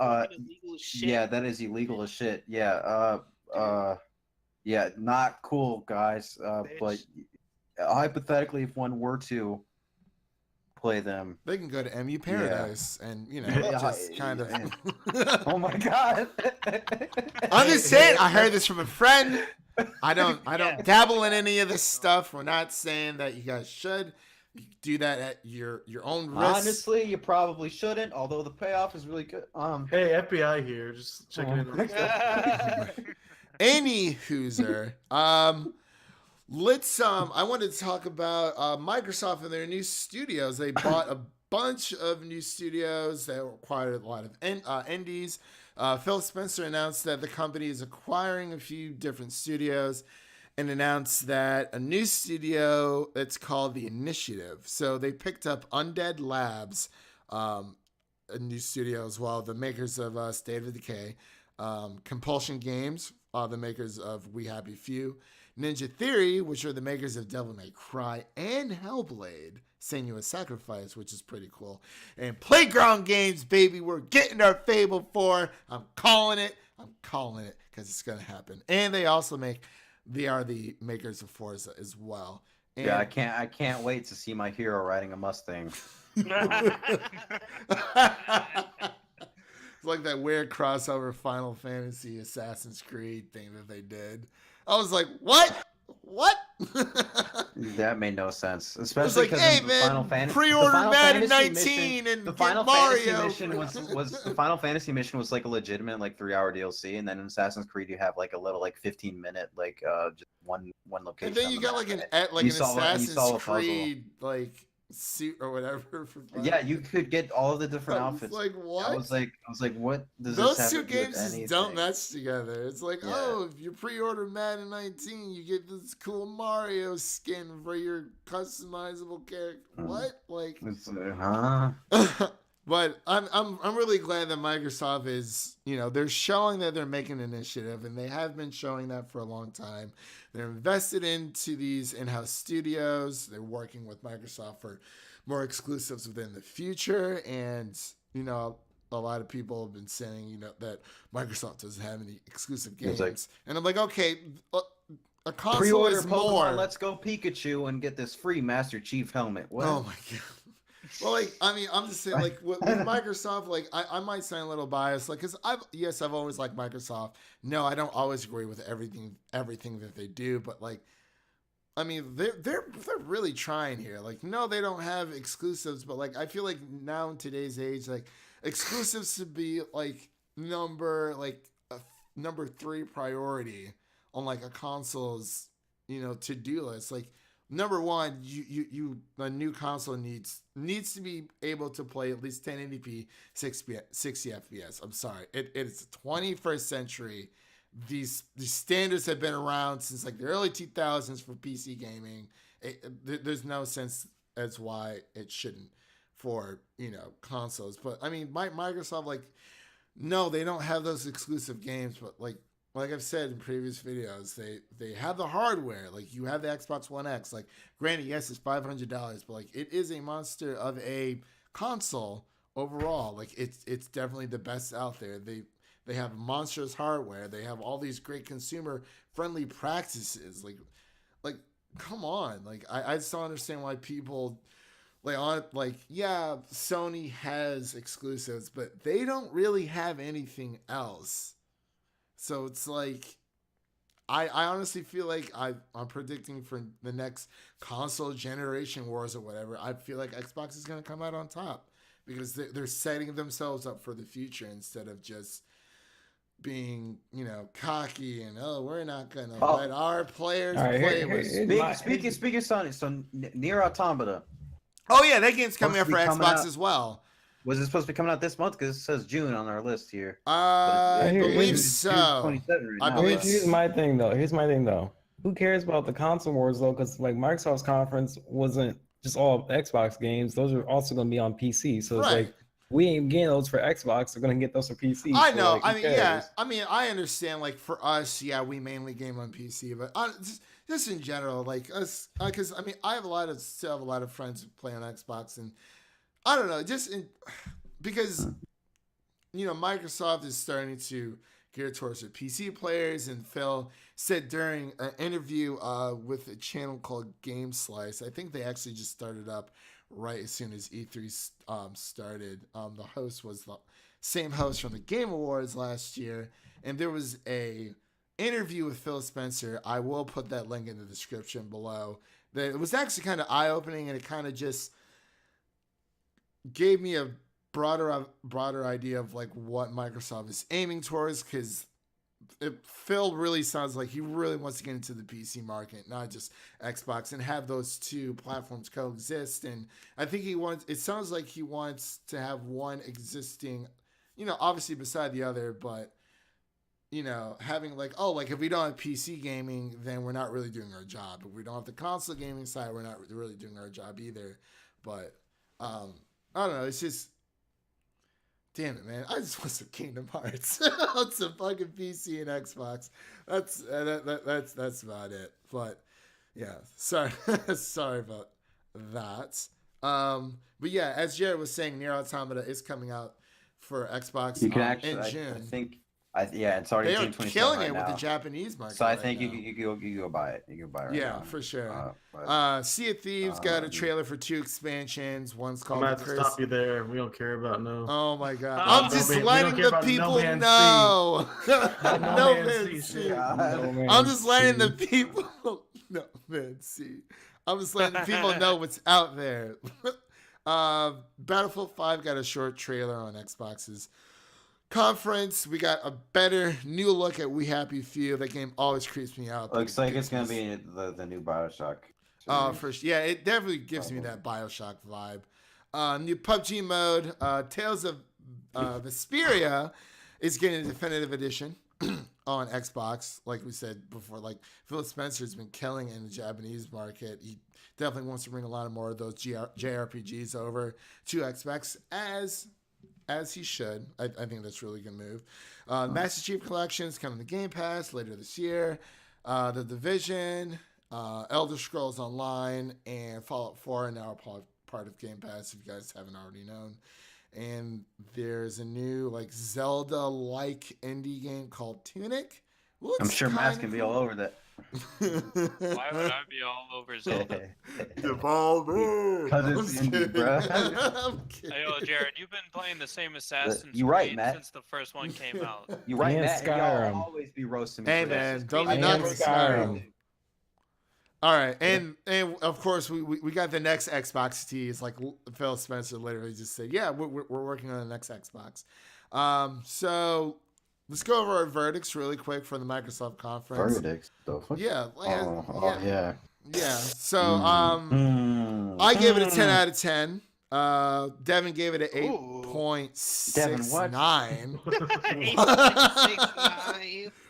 yeah, that is illegal as shit. Yeah, not cool, guys. But hypothetically, if one were to play them, they can go to MU Paradise and just kind of. Oh my god! I'm just saying. I heard this from a friend. I don't dabble in any of this stuff. We're not saying that you guys should. You do that at your own risk. Honestly, you probably shouldn't, although the payoff is really good. Hey, FBI here, just checking in. Any hooser. Let's I wanted to talk about Microsoft and their new studios. They bought a bunch of new studios that acquired a lot of indies. Phil Spencer announced that the company is acquiring a few different studios, and announced that a new studio that's called The Initiative. So they picked up Undead Labs, a new studio as well, the makers of State of Decay, Compulsion Games, the makers of We Happy Few, Ninja Theory, which are the makers of Devil May Cry and Hellblade, Senua's Sacrifice, which is pretty cool. And Playground Games, baby, we're getting our Fable 4. I'm calling it because it's going to happen. And they are the makers of Forza as well. And Yeah, I can't wait to see my hero riding a Mustang. it's like that weird crossover Final Fantasy Assassin's Creed thing that they did. I was like, what? That made no sense, It's especially like, because hey the man, Final Fantasy pre-order the Final Madden Fantasy 19 and the get Final Mario. Fantasy mission was the Final Fantasy mission was like a legitimate like 3-hour DLC, and then in Assassin's Creed you have like a little like 15-minute like just one location. And then you got like an Assassin's Creed like suit or whatever. Yeah, you could get all of the different I was outfits. like, what? I was like, what does Those this have two to do with games just anything? don't match together. It's like, Yeah. oh, if you pre-order Madden 19, you get this cool Mario skin for your customizable character. What? Like, It's, huh? but I'm really glad that Microsoft is, they're showing that they're making an initiative, and they have been showing that for a long time. They're invested into these in-house studios. They're working with Microsoft for more exclusives within the future, and a lot of people have been saying that Microsoft doesn't have any exclusive games, and I'm like, okay, a console Pre-order is Pokemon more. Let's Go Pikachu and get this free Master Chief helmet. What? Oh my god. Well, I'm just saying, with Microsoft, I might sound a little biased, because I've always liked Microsoft. No, I don't always agree with everything that they do, but they're really trying here. No, they don't have exclusives, but I feel like now in today's age, exclusives should be number 3 priority on a console's to-do list. Number one, a new console needs to be able to play at least 1080p, 60 FPS. I'm sorry, it's the 21st century. These standards have been around since the early 2000s for PC gaming. There's no sense as why it shouldn't for consoles. But Microsoft, no, they don't have those exclusive games, but like I've said in previous videos, they have the hardware. You have the Xbox One X. Granted, yes, it's $500, but it is a monster of a console overall. It's definitely the best out there. They have monstrous hardware. They have all these great consumer friendly practices. Come on. I just don't understand why people yeah, Sony has exclusives, but they don't really have anything else. So it's I honestly feel like I'm predicting for the next console generation wars or whatever, I feel like Xbox is going to come out on top because they're setting themselves up for the future instead of just being, cocky and, we're not going to let our players play with. Speaking of Sony, so Nier Automata. Oh, yeah, that game's coming out for Xbox as well. Was it supposed to be coming out this month? Because it says June on our list here. I believe so. I believe. Here's my thing though. Who cares about the console wars though? Because Microsoft's conference wasn't just all Xbox games. Those are also going to be on PC. So it's we ain't getting those for Xbox. They're going to get those for PC. I know. So, I understand. For us, yeah, we mainly game on PC, but just in general, us, because I still have a lot of friends who play on Xbox, and I don't know, because Microsoft is starting to gear towards the PC players, and Phil said during an interview with a channel called Game Slice, I think they actually just started up right as soon as E3 started. The host was the same host from the Game Awards last year, and there was a interview with Phil Spencer. I will put that link in the description below. It was actually kind of eye-opening, and it kind of just gave me a broader idea of what Microsoft is aiming towards, because Phil really sounds like he really wants to get into the PC market, not just Xbox, and have those two platforms coexist. And I think it sounds like he wants to have one existing, obviously beside the other, but having if we don't have PC gaming, then we're not really doing our job. If we don't have the console gaming side, we're not really doing our job either. But I don't know. It's just, damn it, man. I just want some Kingdom Hearts. I want some fucking PC and Xbox. That's about it. But yeah, sorry, sorry about that. But yeah, as Jared was saying, Nier Automata is coming out for Xbox You can in actually, I June. think, it's already They are June 27 killing right it with now. the Japanese market. So I right think now. you can go buy it. You can buy it right Yeah, now. for sure. But, Sea of Thieves got a trailer for 2 expansions. One's I'm called gonna The have to Curse. stop you there. We don't care about no. Oh my god! Oh. I'm just We don't letting care the about people No Man's know. No No Man's Man's Sea, Sea. God. I'm just letting the people. No Man's Sea. I'm just letting the people know what's out there. Battlefield 5 got a short trailer on Xbox's conference. We got a better new look at We Happy Few. That game always creeps me out. Looks like it's gonna be the new Bioshock. Yeah, it definitely gives me that Bioshock vibe. New PUBG mode, Tales of Vesperia is getting a definitive edition on Xbox. Like we said before, like Phil Spencer's been killing it in the Japanese market. He definitely wants to bring a lot of more of those JRPGs over to Xbox as he should. I think that's a really good move. Master Chief Collection is coming to Game Pass later this year. The Division, Elder Scrolls Online, and Fallout 4 are now part of Game Pass if you guys haven't already known. And there's a new like Zelda-like indie game called Tunic. I'm sure Matt's gonna be all over that. Why would I be all over Zelda? Devolver. Because it's indie, bro. I'm kidding. Hey, yo, Jared, you've been playing the same Assassin's You're right, Creed Matt. since the first one came out. You're right, And Matt. Skyrim. Y'all always be roasting me. Hey for that. man, don't be And knocking Skyrim. All right, and of course we got the next Xbox tease. Like Phil Spencer literally just said, yeah, we're working on the next Xbox. So let's go over our verdicts really quick for the Microsoft conference. Verdicts, though. Yeah, Yeah. yeah. So I gave it a 10 out of 10. Devin gave it an 8.69.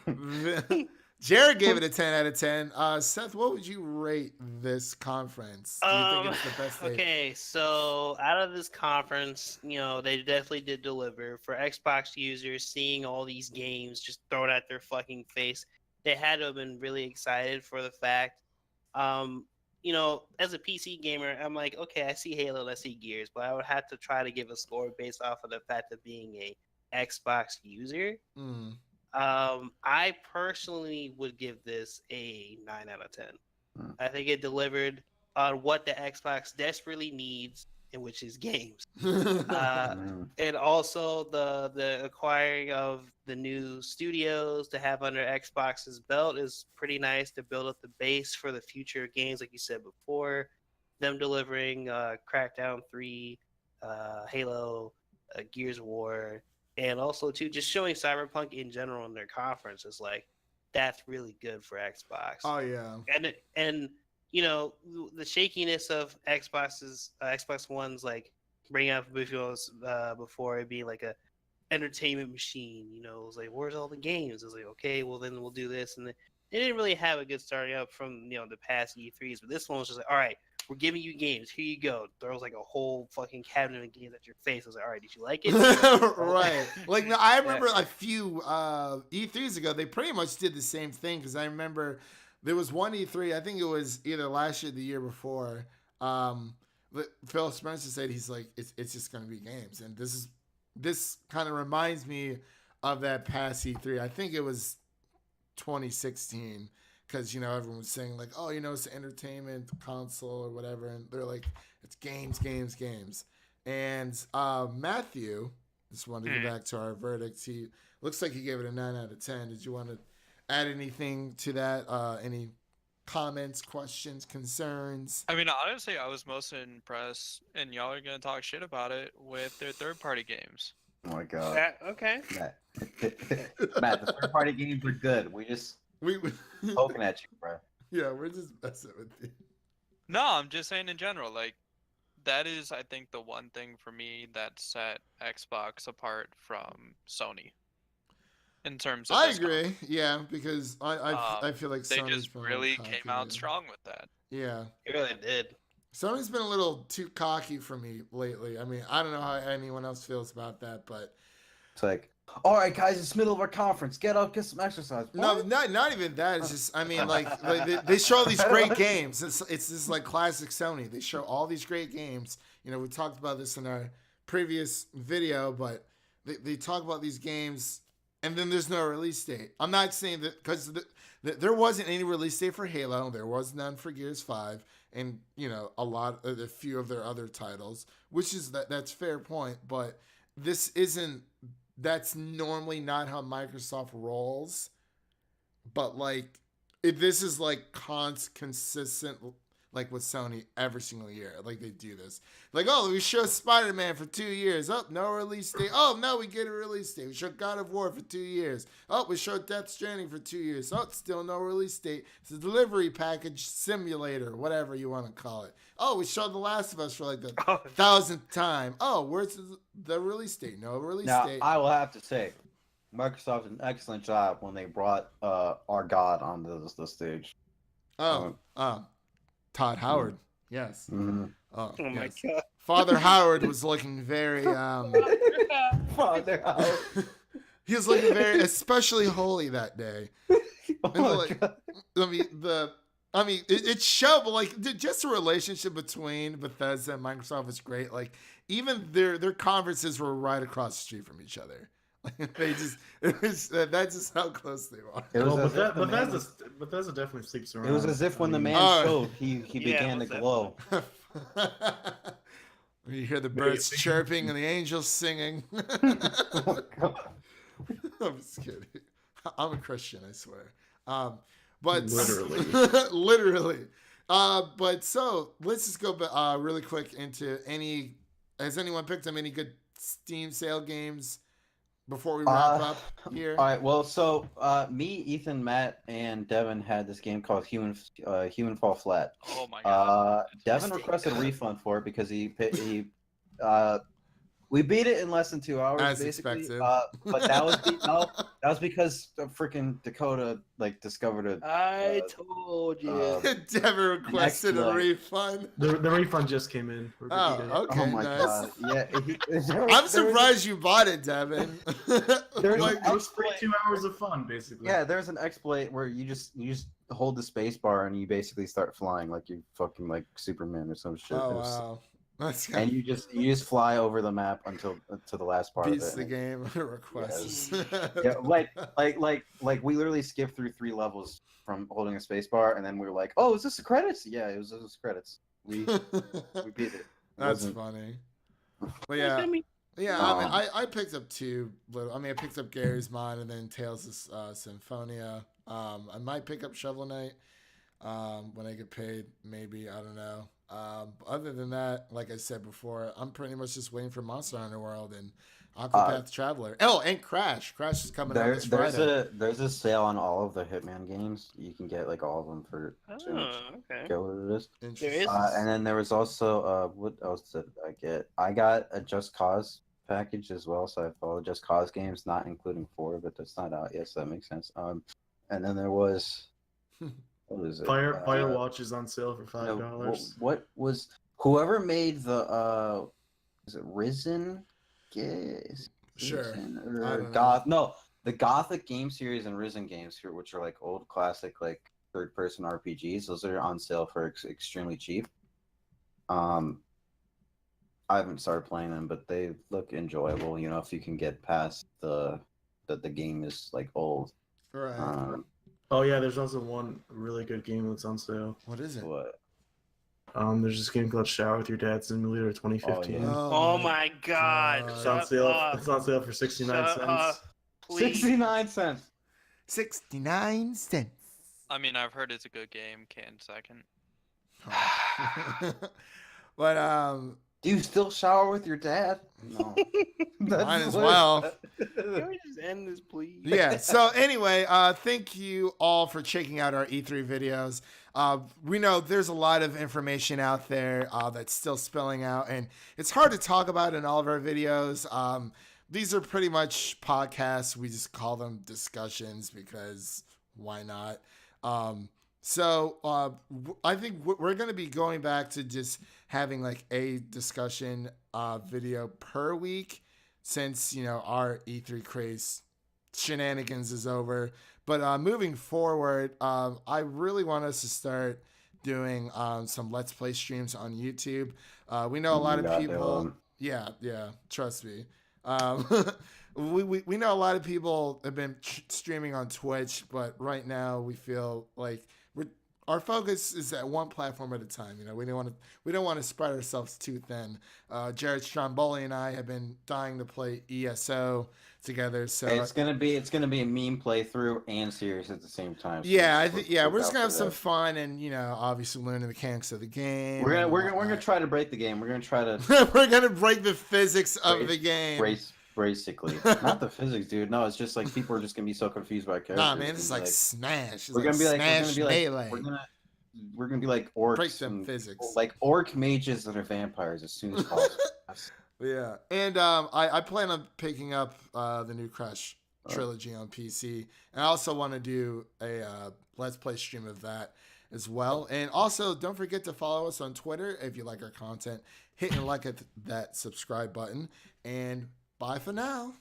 8.69. Jared gave it a 10 out of 10. Seth, what would you rate this conference? Do you think it's the best they've- Okay, so out of this conference, they definitely did deliver. For Xbox users, seeing all these games just thrown at their fucking face, they had to have been really excited for the fact. As a PC gamer, I'm like, okay, I see Halo, I see Gears, but I would have to try to give a score based off of the fact of being a Xbox user. I personally would give this a 9 out of 10. I think it delivered on what the Xbox desperately needs, and which is games. And also the acquiring of the new studios to have under Xbox's belt is pretty nice to build up the base for the future games, like you said before. Them delivering Crackdown 3, Halo, Gears of War, and also too just showing Cyberpunk in general in their conference is like that's really good for Xbox. Oh yeah, and the shakiness of Xbox One's like bringing up before it being like a entertainment machine. It was like, where's all the games? It was like, okay, well then we'll do this, and then they didn't really have a good starting up from the past E3s, but this one was just like, all right, we're giving you games. Here you go. Throws like a whole fucking cabinet of games at your face. I was like, all right, did you like it? Right. Like I remember a few E3s ago, they pretty much did the same thing because I remember there was one E3. I think it was either last year or the year before. Phil Spencer said he's like, it's just going to be games, and this kind of reminds me of that past E3. I think it was 2016. Because, everyone was saying, like, oh, it's an entertainment console or whatever. And they're like, it's games. And Matthew, just wanted to go back to our verdicts. He looks like he gave it a 9 out of 10. Did you want to add anything to that? Any comments, questions, concerns? I mean, honestly, I was most impressed, and y'all are going to talk shit about it, with their third-party games. Oh, my God. Okay. Matt, the third-party games are good. We poking at you, bro. Yeah, we're just messing with you. No, I'm just saying in general, like, that is, I think, the one thing for me that set Xbox apart from Sony. In terms of I agree, yeah, because I feel like they Sony's just been really cocky came out lately. strong with that. Yeah. It really did. Sony's been a little too cocky for me lately. I mean, I don't know how anyone else feels about that, but It's like, All right, guys, it's middle of our conference. Get up, get some exercise. No, What? not even that. It's just, I mean, like they show these great games. It's just like classic Sony. They show all these great games. You know, we talked about this in our previous video, but they talk about these games, and then there's no release date. I'm not saying that because there wasn't any release date for Halo. There was none for Gears 5, and you know, a few of their other titles, which is that's fair point. But this isn't. That's normally not how Microsoft rolls, but like this is like consistent, like with Sony every single year. Like they do this. Like, oh, we show Spider-Man for 2 years. Oh, no release date. Oh, no, we get a release date. We show God of War for 2 years. Oh, we show Death Stranding for 2 years. Oh, still no release date. It's a delivery package simulator, whatever you want to call it. Oh, we showed The Last of Us for like the 1,000th time. Oh, where's the release date? No release date. Now, I will have to say, Microsoft did an excellent job when they brought our God onto the stage. Todd Howard. Yes. Mm-hmm. Oh my yes. God. Father Howard was looking very Father Howard. he was looking very especially holy that day. Oh And my like, God. it showed, but like just the relationship between Bethesda and Microsoft was great. Like even their conferences were right across the street from each other. Like that's just how close they are. It was Well, as if the man Bethesda definitely sleeps around. It was as if when the man Oh. showed, he began to what's that? glow. You hear the birds chirping and the angels singing. I'm just kidding. I'm a Christian, I swear. But Literally. literally. But so let's just go really quick into has anyone picked up any good Steam sale games before we wrap up here? All right. Well, so me, Ethan, Matt, and Devin had this game called Human Fall Flat. Oh my god. Devin requested a refund for it because we beat it in less than 2 hours, As basically. expected. But that was because freaking Dakota discovered it. I told you. Devin requested a exploit. refund. The refund just came in. We're good to Oh, go. okay, Oh my nice. god! Yeah, I'm surprised you bought it, Devin. There's Like, an It was exploit. 2 hours of fun, basically. Yeah, there's an exploit where you just hold the space bar and you basically start flying like you're fucking like Superman or some shit. oh wow, that's And you just fly over the map until to the last part beats of the it. game requests. Yeah, like we literally skipped through 3 levels from holding a space bar, and then we were like, "Oh, is this the credits?" Yeah, it was credits. We beat it. That's wasn't- funny. But yeah, yeah. I mean, I picked up 2 little. I mean, I picked up Gary's Mod and then Tales of Symphonia. I might pick up Shovel Knight when I get paid. Maybe, I don't know. Other than that, like I said before, I'm pretty much just waiting for Monster Hunter World and Octopath Traveler. Oh, and Crash. Crash is coming out this Friday. There's a sale on all of the Hitman games. You can get like all of them for too much. Oh, okay. Get what it is. Interesting. There is- And then there was also what else did I get? I got a Just Cause package as well, so I have all the Just Cause games, not including 4, but that's not out yet, so that makes sense. And then there was what is it? Firewatch is on sale for No, $5. what was whoever made the is it Risen? Yes. Sure. Risen I or don't know. Goth? No, the Gothic game series and Risen games here, which are like old classic like third-person RPGs. Those are on sale for extremely cheap. I haven't started playing them, but they look enjoyable. You know, if you can get past that the game is like old. Right. Oh yeah, there's also one really good game that's on sale. What is it? What? There's this game called Shower with Your Dad Simulator 2015. Oh, yeah. Oh my god. God. It's on Shut sale. up. It's on sale for 69 Shut cents. up. Please. 69 cents. 69 cents. I mean, I've heard it's a good game. Can't second. But Do you still shower with your dad? No. Might as well. Can we just end this, please? Yeah. So anyway, thank you all for checking out our E3 videos. We know there's a lot of information out there that's still spilling out, and it's hard to talk about in all of our videos. These are pretty much podcasts. We just call them discussions because why not? So I think we're going to be going back to just having like a discussion video per week. since our E3 craze shenanigans is over. But moving forward, I really want us to start doing some Let's Play streams on YouTube. We know a lot of people. Yeah, trust me. We know a lot of people have been streaming on Twitch, but right now we feel like our focus is at one platform at a time. We don't want to spread ourselves too thin. Jared Stromboli and I have been dying to play ESO together. So it's gonna be a meme playthrough and serious at the same time. So yeah, we're just gonna have some fun and obviously learn the mechanics of the game. We're gonna try to break the game. We're gonna try to we're gonna break the physics of the game. Basically, not the physics, dude. No, it's just like people are just gonna be so confused by characters. Nah, man, it's like Smash. We're gonna be like Melee. We're gonna be like orcs, break them physics, like orc mages that are vampires as soon as possible. Yeah, and I plan on picking up the new Crash trilogy on PC, and I also want to do a Let's Play stream of that as well. And also, don't forget to follow us on Twitter if you like our content. Hit and like that subscribe button, and bye for now.